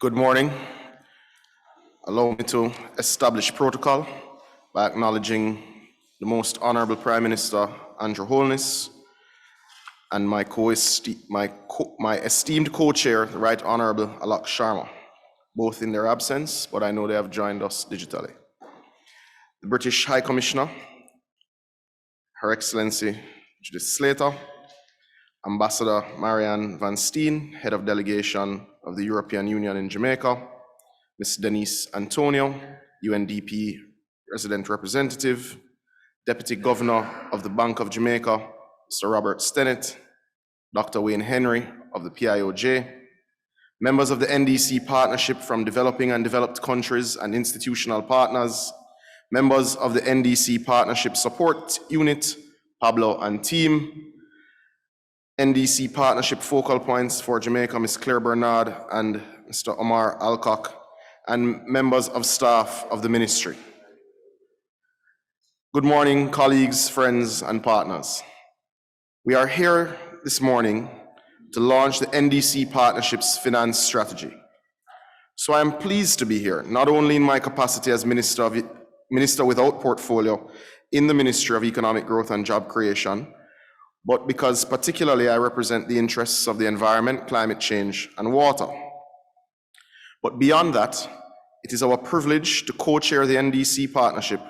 Good morning. Allow me to establish protocol by acknowledging the Most Honorable Prime Minister Andrew Holness and my esteemed co-chair, the Right Honorable Alok Sharma, both in their absence, but I know they have joined us digitally. The British High Commissioner, Her Excellency Judith Slater, Ambassador Marianne Van Steen, Head of Delegation of the European Union in Jamaica, Ms. Denise Antonio, UNDP Resident Representative, Deputy Governor of the Bank of Jamaica, Mr. Robert Stennett, Dr. Wayne Henry of the PIOJ, members of the NDC Partnership from developing and developed countries and institutional partners, members of the NDC Partnership Support Unit, Pablo and team, NDC Partnership Focal Points for Jamaica, Ms. Claire Bernard and Mr. Omar Alcock, and members of staff of the ministry. Good morning, colleagues, friends, and partners. We are here this morning to launch the NDC Partnership's finance strategy. So I am pleased to be here, not only in my capacity as Minister without portfolio in the Ministry of Economic Growth and Job Creation, but because particularly I represent the interests of the environment, climate change, and water. But beyond that, it is our privilege to co-chair the NDC Partnership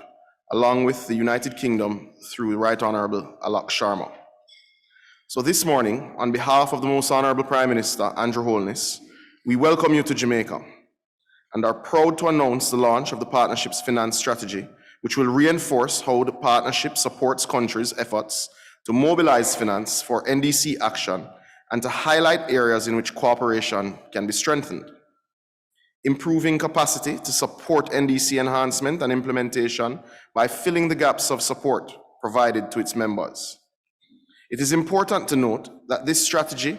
along with the United Kingdom through the Right Honorable Alok Sharma. So this morning, on behalf of the Most Honorable Prime Minister, Andrew Holness, we welcome you to Jamaica and are proud to announce the launch of the Partnership's finance strategy, which will reinforce how the Partnership supports countries' efforts to mobilize finance for NDC action and to highlight areas in which cooperation can be strengthened. Improving capacity to support NDC enhancement and implementation by filling the gaps of support provided to its members. It is important to note that this strategy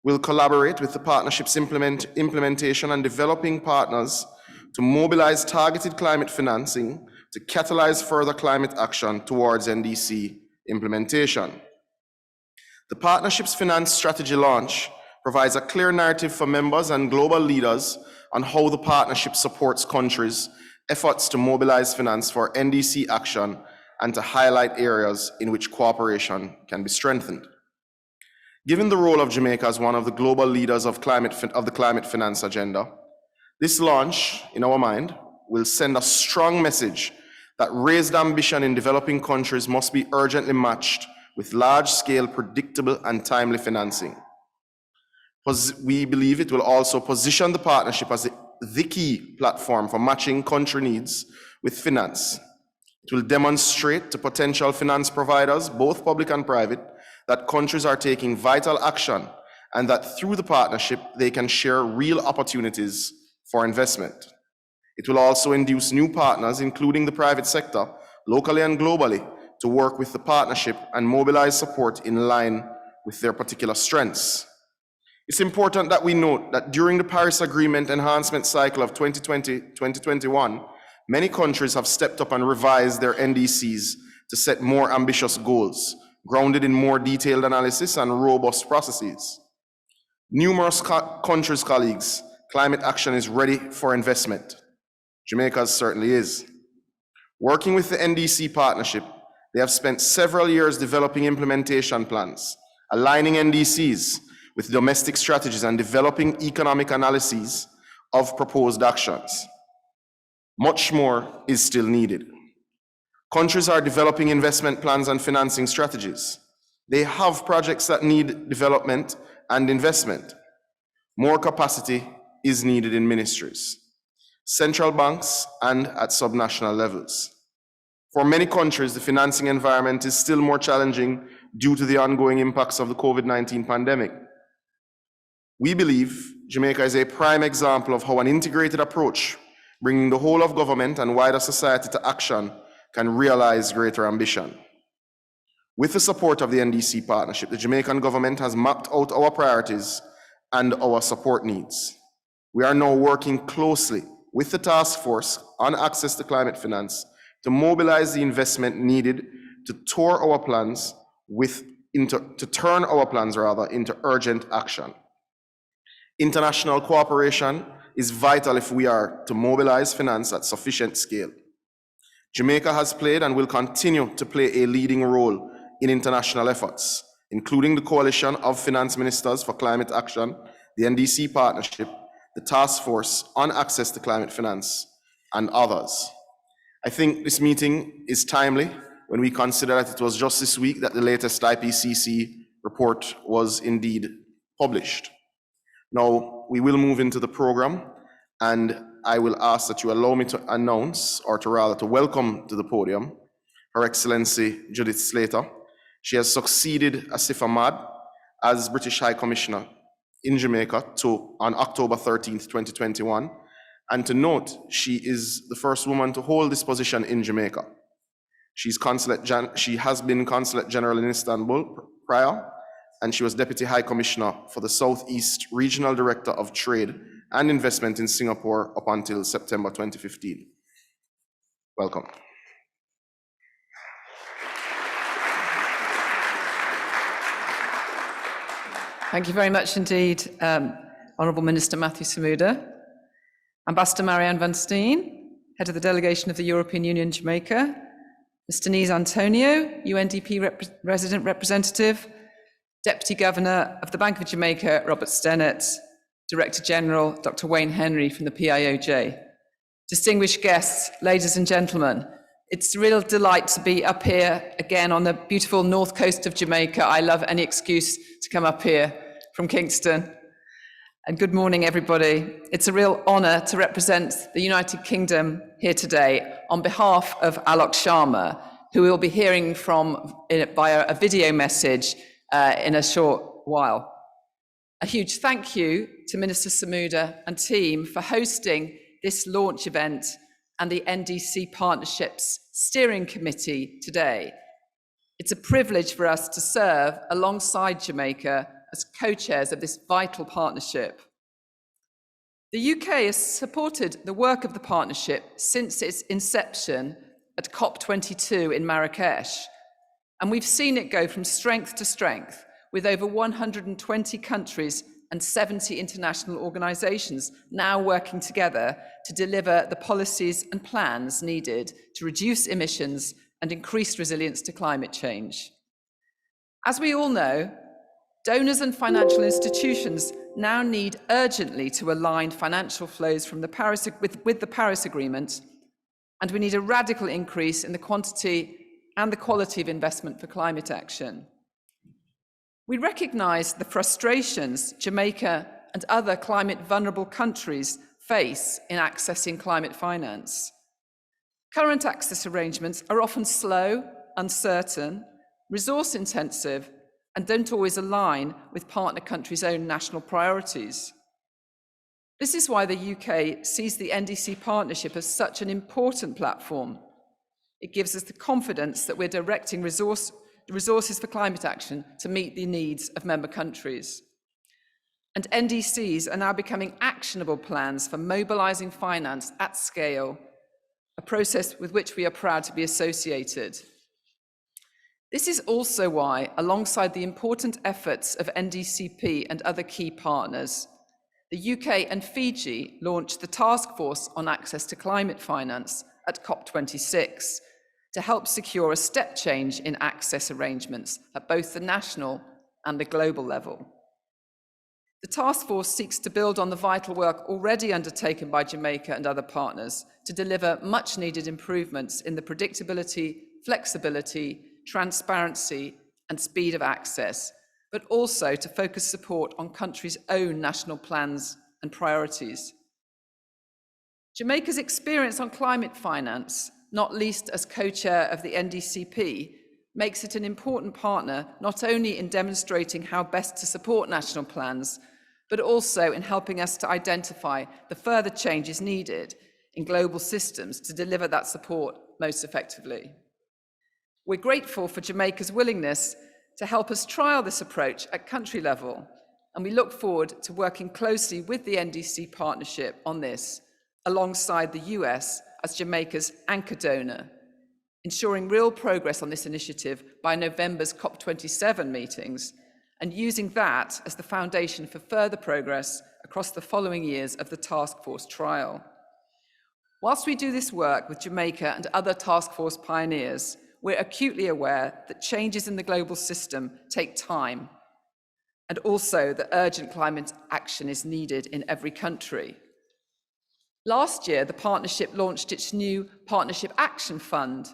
will collaborate with the Partnership's implementation and developing partners to mobilize targeted climate financing to catalyze further climate action towards NDC implementation. The Partnership's finance strategy launch provides a clear narrative for members and global leaders on how the Partnership supports countries' efforts to mobilize finance for NDC action and to highlight areas in which cooperation can be strengthened. Given the role of Jamaica as one of the global leaders of the climate finance agenda, this launch, in our mind, will send a strong message that raised ambition in developing countries must be urgently matched with large-scale, predictable, and timely financing. We believe it will also position the Partnership as the key platform for matching country needs with finance. It will demonstrate to potential finance providers, both public and private, that countries are taking vital action and that through the Partnership, they can share real opportunities for investment. It will also induce new partners, including the private sector, locally and globally, to work with the Partnership and mobilize support in line with their particular strengths. It's important that we note that during the Paris Agreement enhancement cycle of 2020-2021, many countries have stepped up and revised their NDCs to set more ambitious goals, grounded in more detailed analysis and robust processes. Numerous countries, colleagues, climate action is ready for investment. Jamaica certainly is. Working with the NDC Partnership, they have spent several years developing implementation plans, aligning NDCs with domestic strategies and developing economic analyses of proposed actions. Much more is still needed. Countries are developing investment plans and financing strategies. They have projects that need development and investment. More capacity is needed in ministries, central banks, and at subnational levels. For many countries, the financing environment is still more challenging due to the ongoing impacts of the COVID-19 pandemic. We believe Jamaica is a prime example of how an integrated approach, bringing the whole of government and wider society to action, can realize greater ambition. With the support of the NDC Partnership, the Jamaican government has mapped out our priorities and our support needs. We are now working closely with the task force on access to climate finance to mobilize the investment needed to turn our plans into urgent action. International cooperation is vital if we are to mobilize finance at sufficient scale. Jamaica has played and will continue to play a leading role in international efforts, including the Coalition of Finance Ministers for Climate Action, the NDC Partnership, the Task Force on Access to Climate Finance, and others. I think this meeting is timely when we consider that it was just this week that the latest IPCC report was indeed published. Now, we will move into the program, and I will ask that you allow me to announce, or to rather to welcome to the podium, Her Excellency Judith Slater. She has succeeded Asif Ahmad as British High Commissioner in Jamaica on October 13th, 2021. And to note, she is the first woman to hold this position in Jamaica. She has been Consulate General in Istanbul prior, and she was Deputy High Commissioner for the Southeast Regional Director of Trade and Investment in Singapore up until September 2015. Welcome. Thank you very much indeed, Honourable Minister Matthew Samuda. Ambassador Marianne van Steen, Head of the Delegation of the European Union Jamaica, Mr. Denise Antonio, UNDP Resident Representative, Deputy Governor of the Bank of Jamaica, Robert Stennett, Director General, Dr. Wayne Henry from the PIOJ. Distinguished guests, ladies and gentlemen, it's a real delight to be up here again on the beautiful north coast of Jamaica. I love any excuse to come up here from Kingston. And good morning, everybody. It's a real honour to represent the United Kingdom here today on behalf of Alok Sharma, who we'll be hearing from via a video message in a short while. A huge thank you to Minister Samuda and team for hosting this launch event and the NDC Partnership's Steering Committee today. It's a privilege for us to serve alongside Jamaica as co-chairs of this vital partnership. The UK has supported the work of the partnership since its inception at COP22 in Marrakesh, and we've seen it go from strength to strength with over 120 countries and 70 international organisations now working together to deliver the policies and plans needed to reduce emissions and increase resilience to climate change. As we all know, donors and financial institutions now need urgently to align financial flows from with the Paris Agreement, and we need a radical increase in the quantity and the quality of investment for climate action. We recognise the frustrations Jamaica and other climate vulnerable countries face in accessing climate finance. Current access arrangements are often slow, uncertain, resource intensive, and don't always align with partner countries' own national priorities. This is why the UK sees the NDC Partnership as such an important platform. It gives us the confidence that we're directing resources for climate action to meet the needs of member countries. And NDCs are now becoming actionable plans for mobilising finance at scale, a process with which we are proud to be associated. This is also why, alongside the important efforts of NDCP and other key partners, the UK and Fiji launched the Task Force on Access to Climate Finance at COP26 to help secure a step change in access arrangements at both the national and the global level. The task force seeks to build on the vital work already undertaken by Jamaica and other partners to deliver much needed improvements in the predictability, flexibility, transparency and speed of access, but also to focus support on countries' own national plans and priorities. Jamaica's experience on climate finance, not least as co-chair of the NDCP, makes it an important partner not only in demonstrating how best to support national plans, but also in helping us to identify the further changes needed in global systems to deliver that support most effectively. We're grateful for Jamaica's willingness to help us trial this approach at country level, and we look forward to working closely with the NDC Partnership on this, alongside the US as Jamaica's anchor donor, ensuring real progress on this initiative by November's COP27 meetings, and using that as the foundation for further progress across the following years of the task force trial. Whilst we do this work with Jamaica and other task force pioneers, we're acutely aware that changes in the global system take time, and also that urgent climate action is needed in every country. Last year, the partnership launched its new Partnership Action Fund,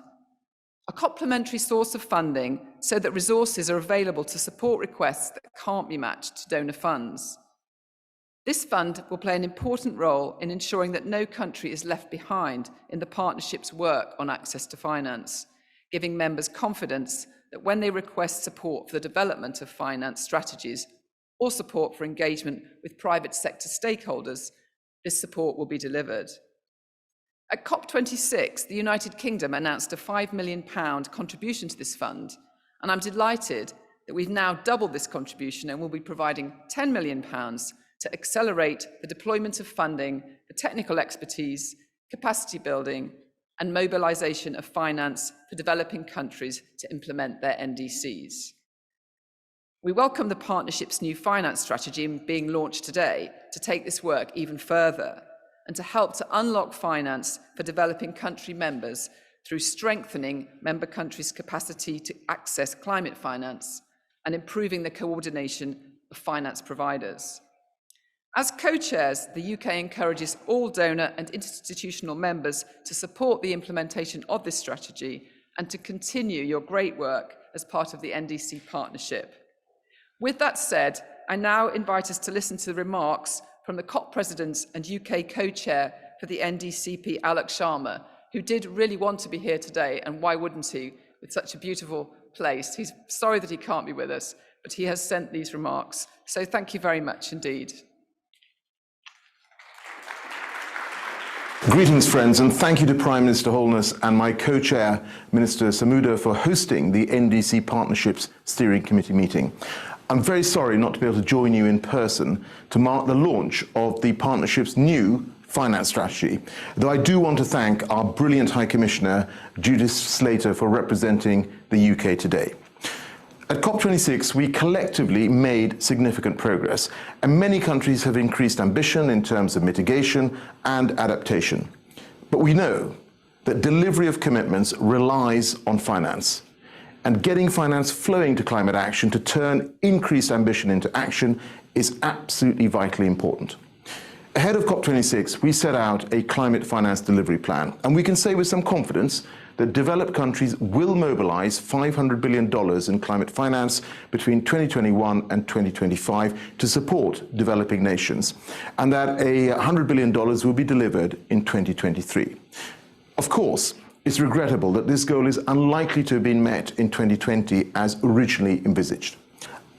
a complementary source of funding so that resources are available to support requests that can't be matched to donor funds. This fund will play an important role in ensuring that no country is left behind in the partnership's work on access to finance, giving members confidence that when they request support for the development of finance strategies or support for engagement with private sector stakeholders, this support will be delivered. At COP26, the United Kingdom announced a £5 million contribution to this fund, and I'm delighted that we've now doubled this contribution and will be providing £10 million to accelerate the deployment of funding for technical expertise, capacity building, and mobilization of finance for developing countries to implement their NDCs. We welcome the partnership's new finance strategy being launched today to take this work even further and to help to unlock finance for developing country members through strengthening member countries' capacity to access climate finance and improving the coordination of finance providers. As co-chairs, the UK encourages all donor and institutional members to support the implementation of this strategy and to continue your great work as part of the NDC Partnership. With that said, I now invite us to listen to the remarks from the COP President and UK co-chair for the NDCP, Alok Sharma, who did really want to be here today, and why wouldn't he, with such a beautiful place. He's sorry that he can't be with us, but he has sent these remarks. So thank you very much indeed. Greetings, friends, and thank you to Prime Minister Holness and my co-chair, Minister Samuda, for hosting the NDC Partnerships Steering Committee meeting. I'm very sorry not to be able to join you in person to mark the launch of the partnership's new finance strategy, though I do want to thank our brilliant High Commissioner, Judith Slater, for representing the UK today. At COP26, we collectively made significant progress, and many countries have increased ambition in terms of mitigation and adaptation. But we know that delivery of commitments relies on finance, and getting finance flowing to climate action to turn increased ambition into action is absolutely vitally important. Ahead of COP26, we set out a climate finance delivery plan, and we can say with some confidence that developed countries will mobilize $500 billion in climate finance between 2021 and 2025 to support developing nations, and that $100 billion will be delivered in 2023. Of course, it's regrettable that this goal is unlikely to have been met in 2020 as originally envisaged.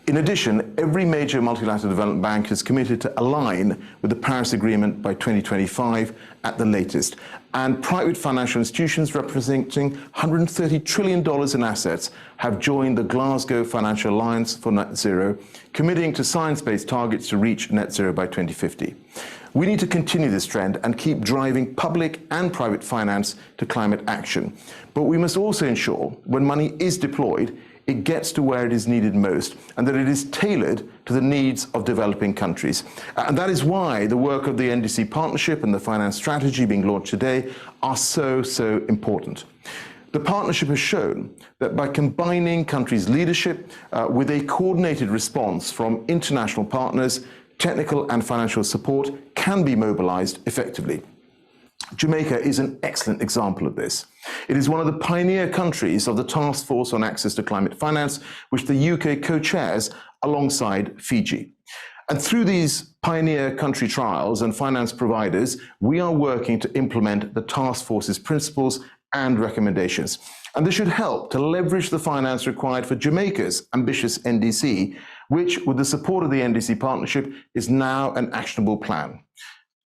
In addition, every major multilateral development bank has committed to align with the Paris Agreement by 2025 at the latest, and private financial institutions representing $130 trillion in assets have joined the Glasgow Financial Alliance for Net Zero, committing to science-based targets to reach net zero by 2050. We need to continue this trend and keep driving public and private finance to climate action. But we must also ensure when money is deployed, it gets to where it is needed most, and that it is tailored to the needs of developing countries. And that is why the work of the NDC Partnership and the finance strategy being launched today are so important. The partnership has shown that by combining countries' leadership with a coordinated response from international partners, technical and financial support can be mobilized effectively. Jamaica is an excellent example of this. It is one of the pioneer countries of the Task Force on Access to Climate Finance, which the UK co-chairs alongside Fiji. And through these pioneer country trials and finance providers, we are working to implement the Task Force's principles and recommendations. And this should help to leverage the finance required for Jamaica's ambitious NDC, which, with the support of the NDC Partnership, is now an actionable plan.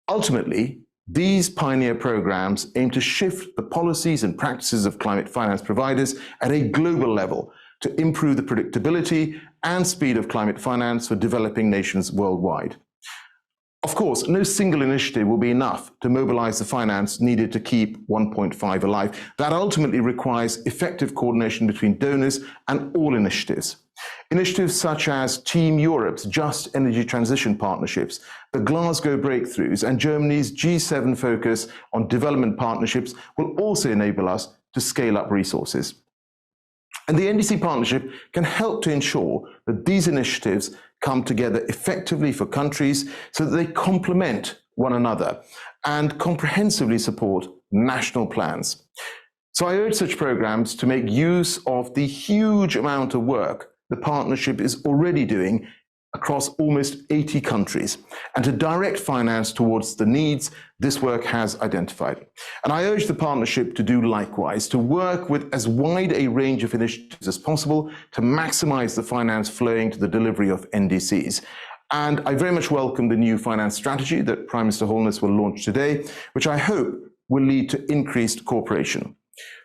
Ultimately, these pioneer programs aim to shift the policies and practices of climate finance providers at a global level to improve the predictability and speed of climate finance for developing nations worldwide. Of course, no single initiative will be enough to mobilize the finance needed to keep 1.5 alive. That ultimately requires effective coordination between donors and all initiatives. Initiatives such as Team Europe's Just Energy Transition Partnerships, the Glasgow Breakthroughs, and Germany's G7 focus on development partnerships will also enable us to scale up resources. And the NDC Partnership can help to ensure that these initiatives come together effectively for countries so that they complement one another and comprehensively support national plans. So I urge such programs to make use of the huge amount of work the partnership is already doing across almost 80 countries, and to direct finance towards the needs this work has identified. And I urge the partnership to do likewise, to work with as wide a range of initiatives as possible to maximize the finance flowing to the delivery of NDCs. And I very much welcome the new finance strategy that Prime Minister Holness will launch today, which I hope will lead to increased cooperation.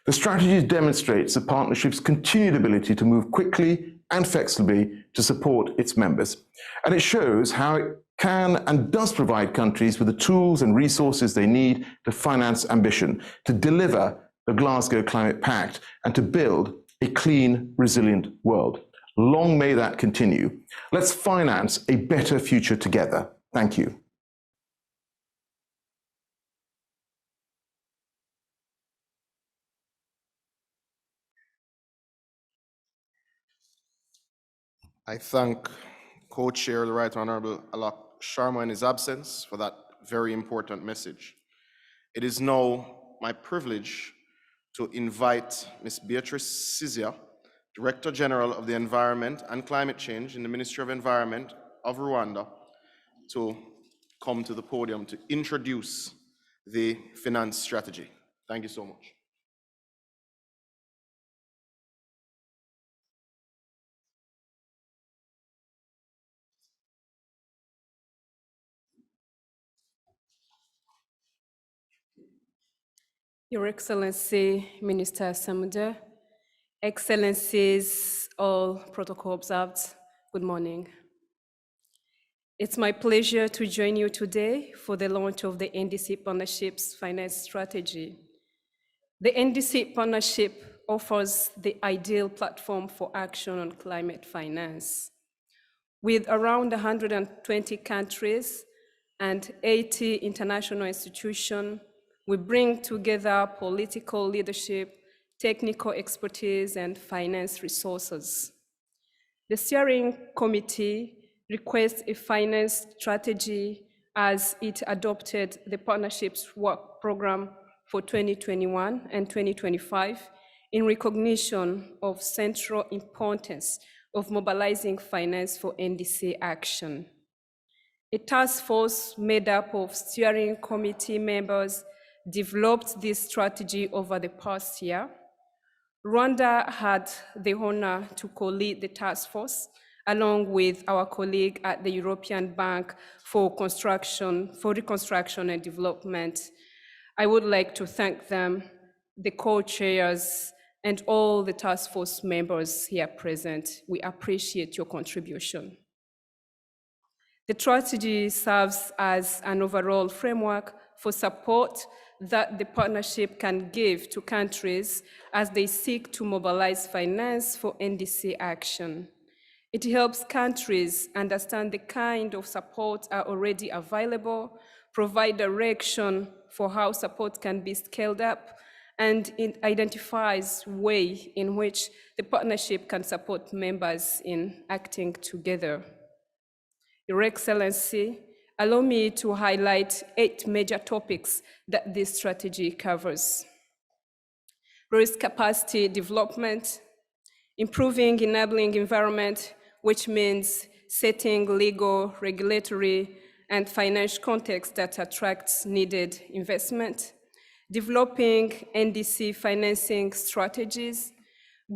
The strategy demonstrates the partnership's continued ability to move quickly and flexibly to support its members. And it shows how it can and does provide countries with the tools and resources they need to finance ambition, to deliver the Glasgow Climate Pact, and to build a clean, resilient world. Long may that continue. Let's finance a better future together. Thank you. I thank Co-Chair, the Right Honourable Alok Sharma in his absence for that very important message. It is now my privilege to invite Ms. Beatrice, Director General of the Environment and Climate Change in the Ministry of Environment of Rwanda, to come to the podium to introduce the finance strategy. Thank you so much. Your Excellency, Minister Samuda, Excellencies, all protocol observed, good morning. It's my pleasure to join you today for the launch of the NDC Partnership's finance strategy. The NDC Partnership offers the ideal platform for action on climate finance. With around 120 countries and 80 international institutions, we bring together political leadership, technical expertise, and finance resources. The steering committee requests a finance strategy as it adopted the partnership's work program for 2021 and 2025 in recognition of central importance of mobilizing finance for NDC action. A task force made up of steering committee members developed this strategy over the past year. Rwanda had the honor to co-lead the task force along with our colleague at the European Bank for Reconstruction and Development. I would like to thank them, the co-chairs, and all the task force members here present. We appreciate your contribution. The strategy serves as an overall framework for support that the partnership can give to countries as they seek to mobilize finance for NDC action. It helps countries understand the kind of support are already available, provide direction for how support can be scaled up, and it identifies ways in which the partnership can support members in acting together. Your Excellency, allow me to highlight 8 major topics that this strategy covers. Risk capacity development, improving enabling environment, which means setting legal, regulatory, and financial context that attracts needed investment, developing NDC financing strategies,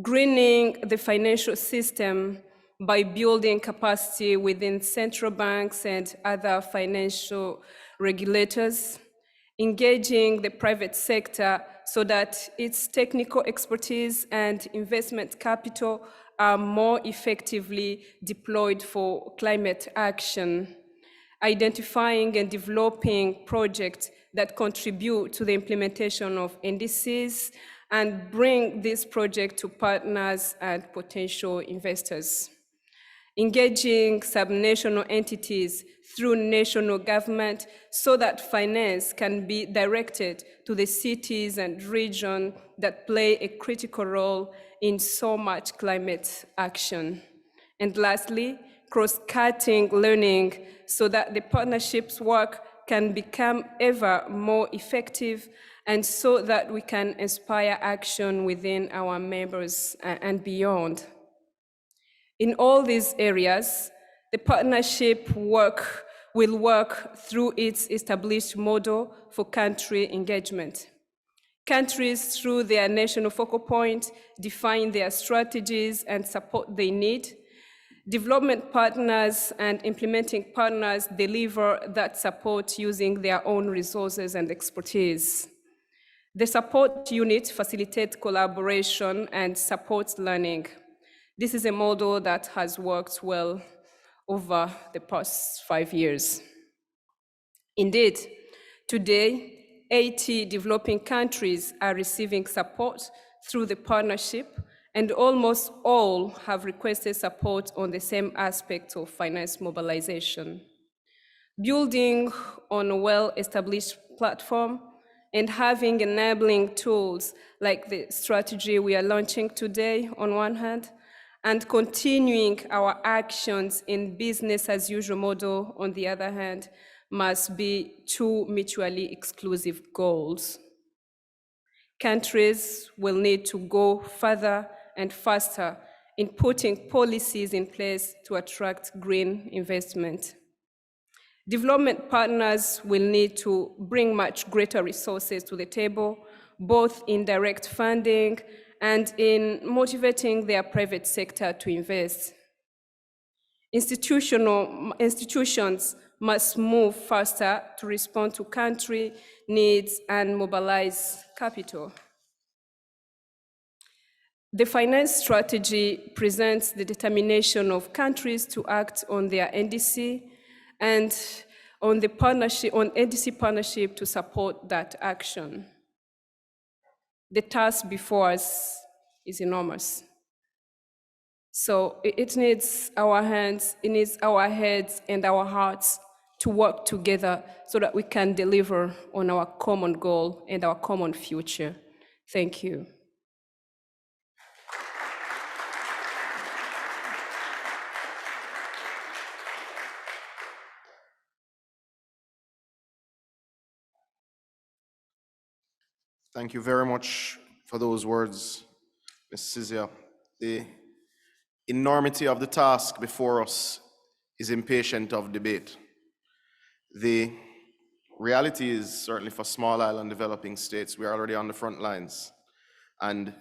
greening the financial system by building capacity within central banks and other financial regulators, engaging the private sector so that its technical expertise and investment capital are more effectively deployed for climate action, identifying and developing projects that contribute to the implementation of NDCs, and bring this project to partners and potential investors. Engaging subnational entities through national government so that finance can be directed to the cities and regions that play a critical role in so much climate action. And lastly, cross-cutting learning so that the partnerships work can become ever more effective, and so that we can inspire action within our members and beyond. In all these areas, the partnership will work through its established model for country engagement. Countries, through their national focal point, define their strategies and support they need. Development partners and implementing partners deliver that support using their own resources and expertise. The support unit facilitates collaboration and supports learning. This is a model that has worked well over the past 5 years. Indeed, today, 80 developing countries are receiving support through the partnership, and almost all have requested support on the same aspect of finance mobilization. Building on a well-established platform and having enabling tools like the strategy we are launching today on one hand, and continuing our actions in business as usual model on the other hand, must be two mutually exclusive goals. Countries will need to go further and faster in putting policies in place to attract green investment. Development partners will need to bring much greater resources to the table, both in direct funding and in motivating their private sector to invest. Institutions must move faster to respond to country needs and mobilize capital. The finance strategy presents the determination of countries to act on their NDC and on the partnership, on NDC partnership to support that action. The task before us is enormous. So it needs our hands, it needs our heads and our hearts to work together so that we can deliver on our common goal and our common future. Thank you. Thank you very much for those words, Ms. Sizia. The enormity of the task before us is impatient of debate. The reality is, certainly for small island developing states, we are already on the front lines. And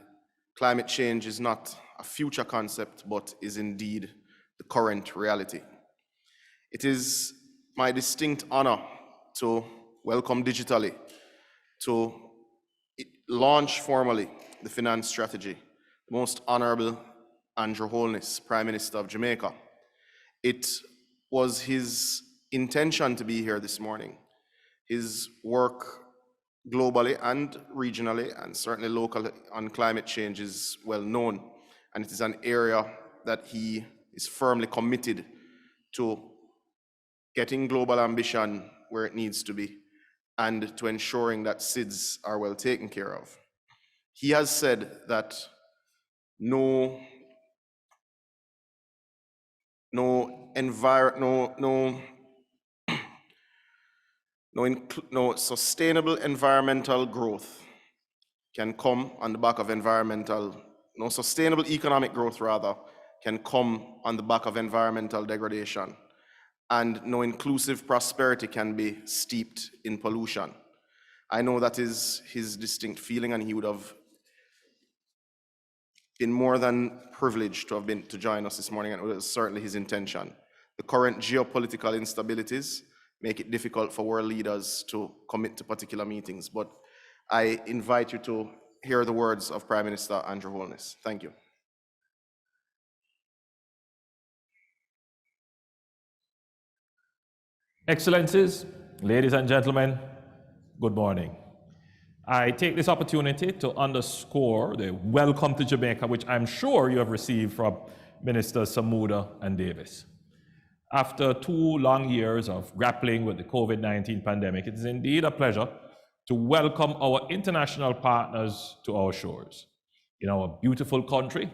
climate change is not a future concept, but is indeed the current reality. It is my distinct honor to welcome digitally, to launch formally the finance strategy, the Most Honorable Andrew Holness, Prime Minister of Jamaica. It was his intention to be here this morning. His work globally and regionally, and certainly locally, on climate change is well known, and it is an area that he is firmly committed to getting global ambition where it needs to be, and to ensuring that SIDS are well taken care of. He has said that no sustainable environmental growth can come on the back of no sustainable economic growth rather, can come on the back of environmental degradation, and no inclusive prosperity can be steeped in pollution. I know that is his distinct feeling, and he would have been more than privileged to have been to join us this morning, and it was certainly his intention. The current geopolitical instabilities make it difficult for world leaders to commit to particular meetings, but I invite you to hear the words of Prime Minister Andrew Holness. Thank you. Excellencies, ladies and gentlemen, good morning. I take this opportunity to underscore the welcome to Jamaica, which I'm sure you have received from Ministers Samuda and Davis. After 2 long years of grappling with the COVID-19 pandemic, it is indeed a pleasure to welcome our international partners to our shores. In our beautiful country,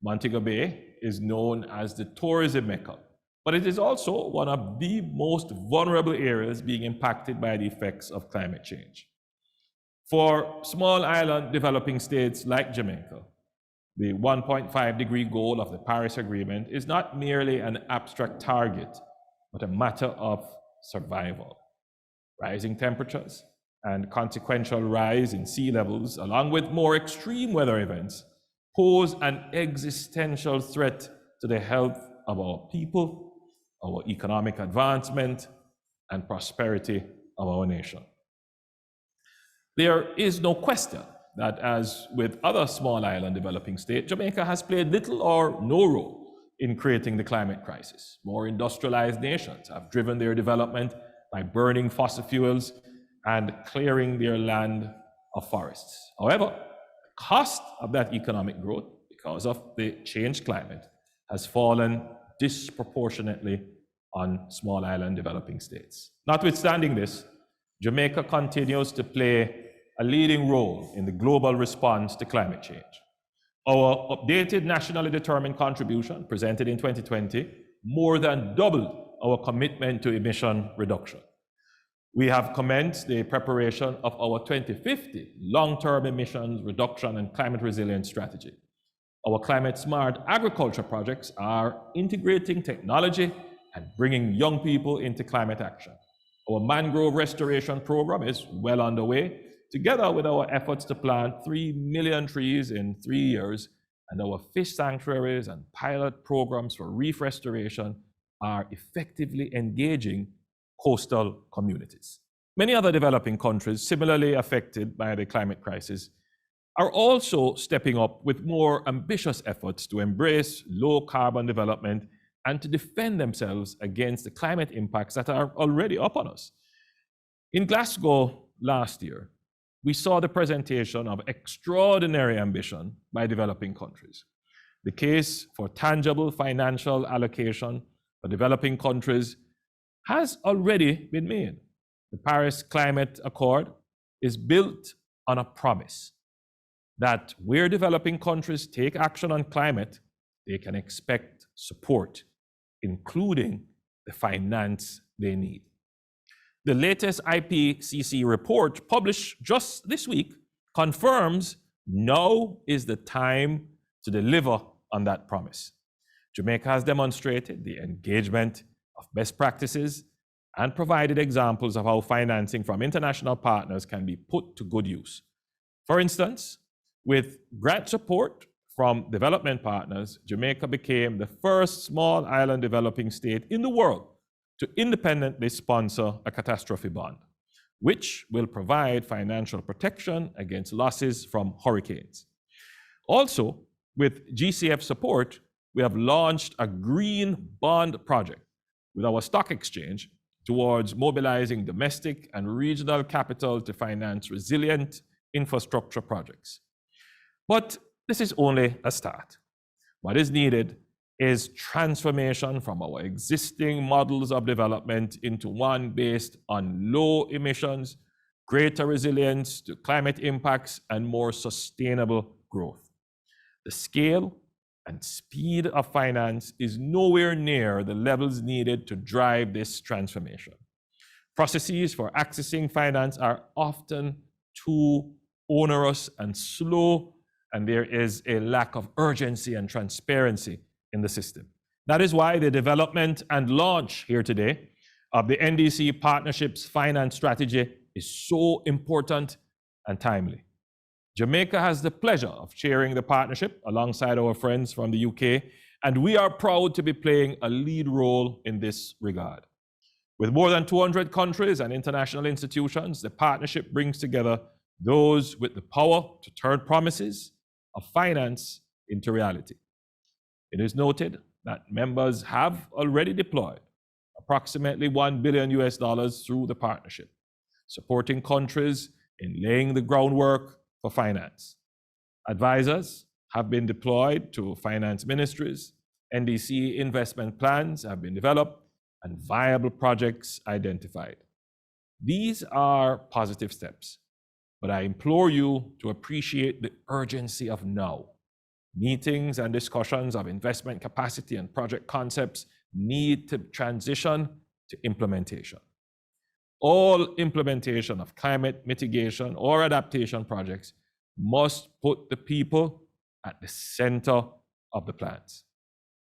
Montego Bay is known as the tourism mecca, but it is also one of the most vulnerable areas being impacted by the effects of climate change. For small island developing states like Jamaica, the 1.5-degree goal of the Paris Agreement is not merely an abstract target, but a matter of survival. Rising temperatures and consequential rise in sea levels, along with more extreme weather events, pose an existential threat to the health of our people, our economic advancement, and prosperity of our nation. There is no question that, as with other small island developing states, Jamaica has played little or no role in creating the climate crisis. More industrialized nations have driven their development by burning fossil fuels and clearing their land of forests. However, the cost of that economic growth, because of the changed climate, has fallen disproportionately on small island developing states. Notwithstanding this, Jamaica continues to play a leading role in the global response to climate change. Our updated nationally determined contribution, presented in 2020, more than doubled our commitment to emission reduction. We have commenced the preparation of our 2050 long-term emissions reduction and climate resilience strategy. Our climate-smart agriculture projects are integrating technology and bringing young people into climate action. Our mangrove restoration program is well underway, together with our efforts to plant 3 million trees in 3 years, and our fish sanctuaries and pilot programs for reef restoration are effectively engaging coastal communities. Many other developing countries similarly affected by the climate crisis are also stepping up with more ambitious efforts to embrace low carbon development and to defend themselves against the climate impacts that are already upon us. In Glasgow last year, we saw the presentation of extraordinary ambition by developing countries. The case for tangible financial allocation for developing countries has already been made. The Paris Climate Accord is built on a promise that where developing countries take action on climate, they can expect support, including the finance they need. The latest IPCC report, published just this week, confirms now is the time to deliver on that promise. Jamaica has demonstrated the engagement of best practices and provided examples of how financing from international partners can be put to good use. For instance, with grant support from development partners, Jamaica became the first small island developing state in the world to independently sponsor a catastrophe bond, which will provide financial protection against losses from hurricanes. Also, with GCF support, we have launched a green bond project with our stock exchange towards mobilizing domestic and regional capital to finance resilient infrastructure projects. But this is only a start. What is needed is transformation from our existing models of development into one based on low emissions, greater resilience to climate impacts, and more sustainable growth. The scale and speed of finance is nowhere near the levels needed to drive this transformation. Processes for accessing finance are often too onerous and slow, and there is a lack of urgency and transparency in the system. That is why the development and launch here today of the NDC Partnership's finance strategy is so important and timely. Jamaica has the pleasure of chairing the partnership alongside our friends from the UK, and we are proud to be playing a lead role in this regard. With more than 200 countries and international institutions, the partnership brings together those with the power to turn promises of finance into reality. It is noted that members have already deployed approximately $1 billion through the partnership, supporting countries in laying the groundwork for finance. Advisors have been deployed to finance ministries, NDC investment plans have been developed, and viable projects identified. These are positive steps, but I implore you to appreciate the urgency of now. Meetings and discussions of investment capacity and project concepts need to transition to implementation. All implementation of climate mitigation or adaptation projects must put the people at the center of the plans.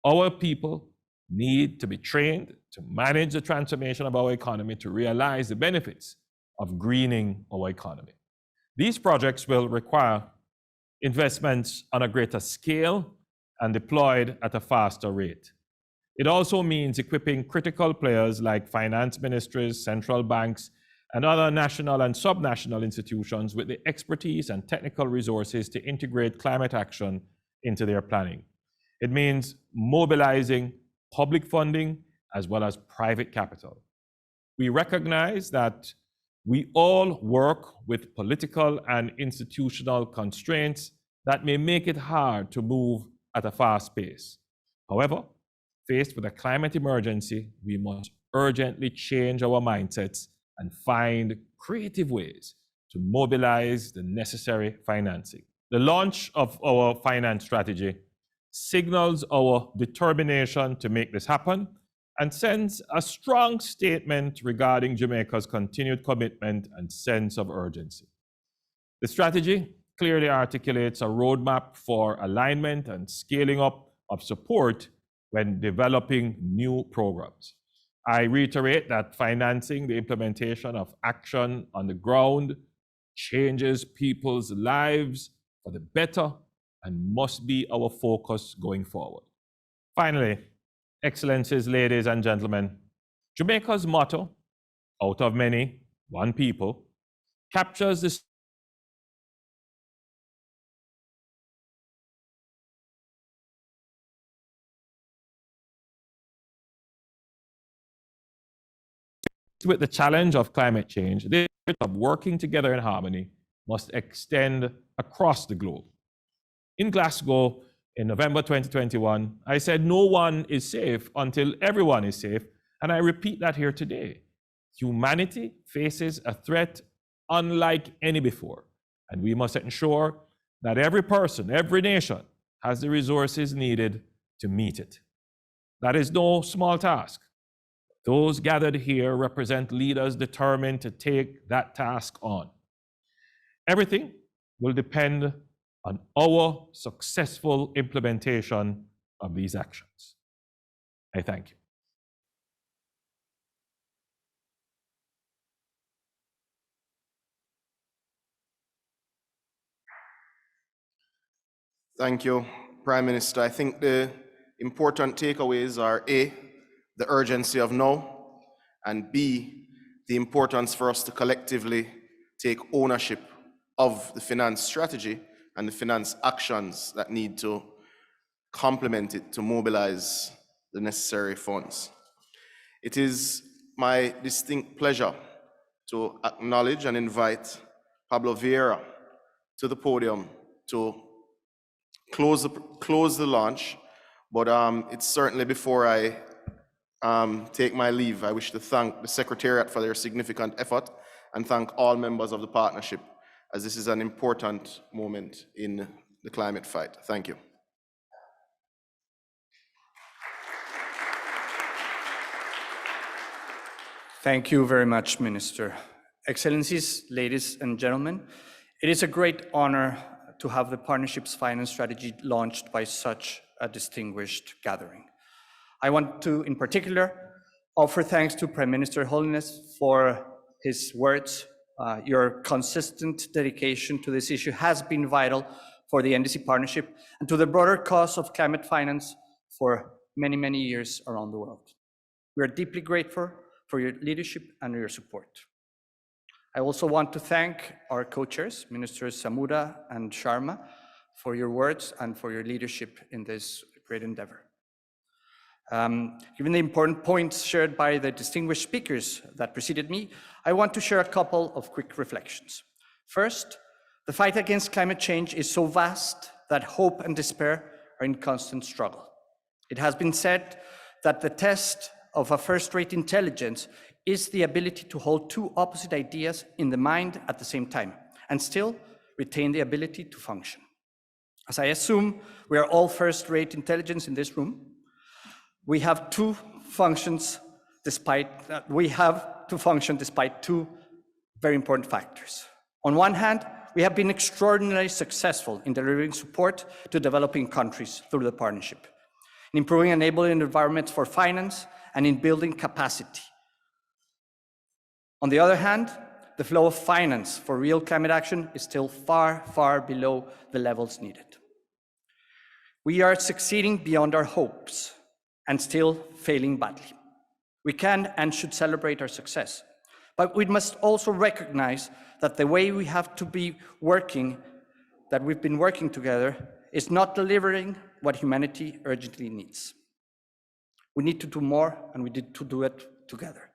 Our people need to be trained to manage the transformation of our economy to realize the benefits of greening our economy. These projects will require investments on a greater scale and deployed at a faster rate. It also means equipping critical players like finance ministries, central banks, and other national and subnational institutions with the expertise and technical resources to integrate climate action into their planning. It means mobilizing public funding as well as private capital. We recognize that we all work with political and institutional constraints that may make it hard to move at a fast pace. However, faced with a climate emergency, we must urgently change our mindsets and find creative ways to mobilize the necessary financing. The launch of our finance strategy signals our determination to make this happen and sends a strong statement regarding Jamaica's continued commitment and sense of urgency. The strategy clearly articulates a roadmap for alignment and scaling up of support when developing new programs. I reiterate that financing the implementation of action on the ground changes people's lives for the better and must be our focus going forward. Finally, Excellencies, ladies and gentlemen, Jamaica's motto, out of many, one people, captures this with the challenge of climate change. The spirit of working together in harmony must extend across the globe. In Glasgow, in November 2021, I said no one is safe until everyone is safe, and I repeat that here today. Humanity faces a threat unlike any before, and we must ensure that every person, every nation has the resources needed to meet it. That is no small task. Those gathered here represent leaders determined to take that task on. Everything will depend on our successful implementation of these actions. I thank you. Thank you, Prime Minister. I think the important takeaways are A, the urgency of now, and B, the importance for us to collectively take ownership of the finance strategy and the finance actions that need to complement it to mobilize the necessary funds. It is my distinct pleasure to acknowledge and invite Pablo Vieira to the podium to close the launch, but it's certainly before I take my leave, I wish to thank the Secretariat for their significant effort and thank all members of the partnership, as this is an important moment in the climate fight. Thank you. Thank you very much, Minister. Excellencies, ladies and gentlemen, it is a great honor to have the Partnership's finance strategy launched by such a distinguished gathering. I want to, in particular, offer thanks to Prime Minister Holiness for his words. Your consistent dedication to this issue has been vital for the NDC Partnership and to the broader cause of climate finance for many, many years around the world. We are deeply grateful for your leadership and your support. I also want to thank our co-chairs, Ministers Samuda and Sharma, for your words and for your leadership in this great endeavor. Given the important points shared by the distinguished speakers that preceded me, I want to share a couple of quick reflections. First, the fight against climate change is so vast that hope and despair are in constant struggle. It has been said that the test of a first-rate intelligence is the ability to hold two opposite ideas in the mind at the same time and still retain the ability to function. As I assume we are all first-rate intelligence in this room, we have to function despite two very important factors. On one hand, we have been extraordinarily successful in delivering support to developing countries through the partnership, in improving enabling environments for finance, and in building capacity. On the other hand, the flow of finance for real climate action is still far, far below the levels needed. We are succeeding beyond our hopes and still failing badly. We can and should celebrate our success, but we must also recognize that the way we have to be working, that we've been working together, is not delivering what humanity urgently needs. We need to do more, and we need to do it together.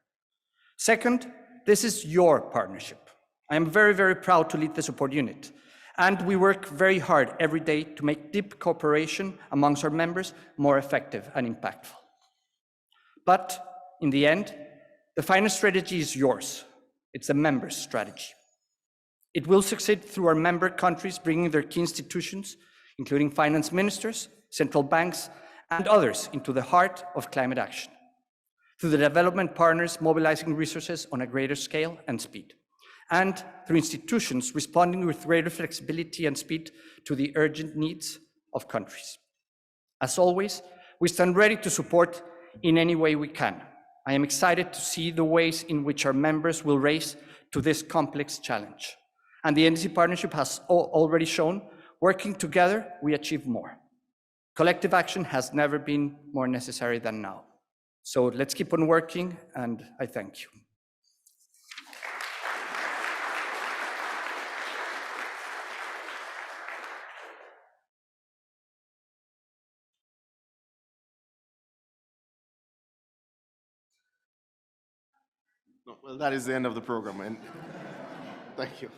Second, this is your partnership. I am very, very proud to lead the support unit, and we work very hard every day to make deep cooperation amongst our members more effective and impactful. But in the end, the finance strategy is yours. It's a member's strategy. It will succeed through our member countries bringing their key institutions, including finance ministers, central banks, and others into the heart of climate action, through the development partners mobilizing resources on a greater scale and speed, and through institutions responding with greater flexibility and speed to the urgent needs of countries. As always, we stand ready to support in any way we can. I am excited to see the ways in which our members will race to this complex challenge. And the NDC Partnership has already shown, working together, we achieve more. Collective action has never been more necessary than now. So let's keep on working, and I thank you. Well, that is the end of the program, and thank you.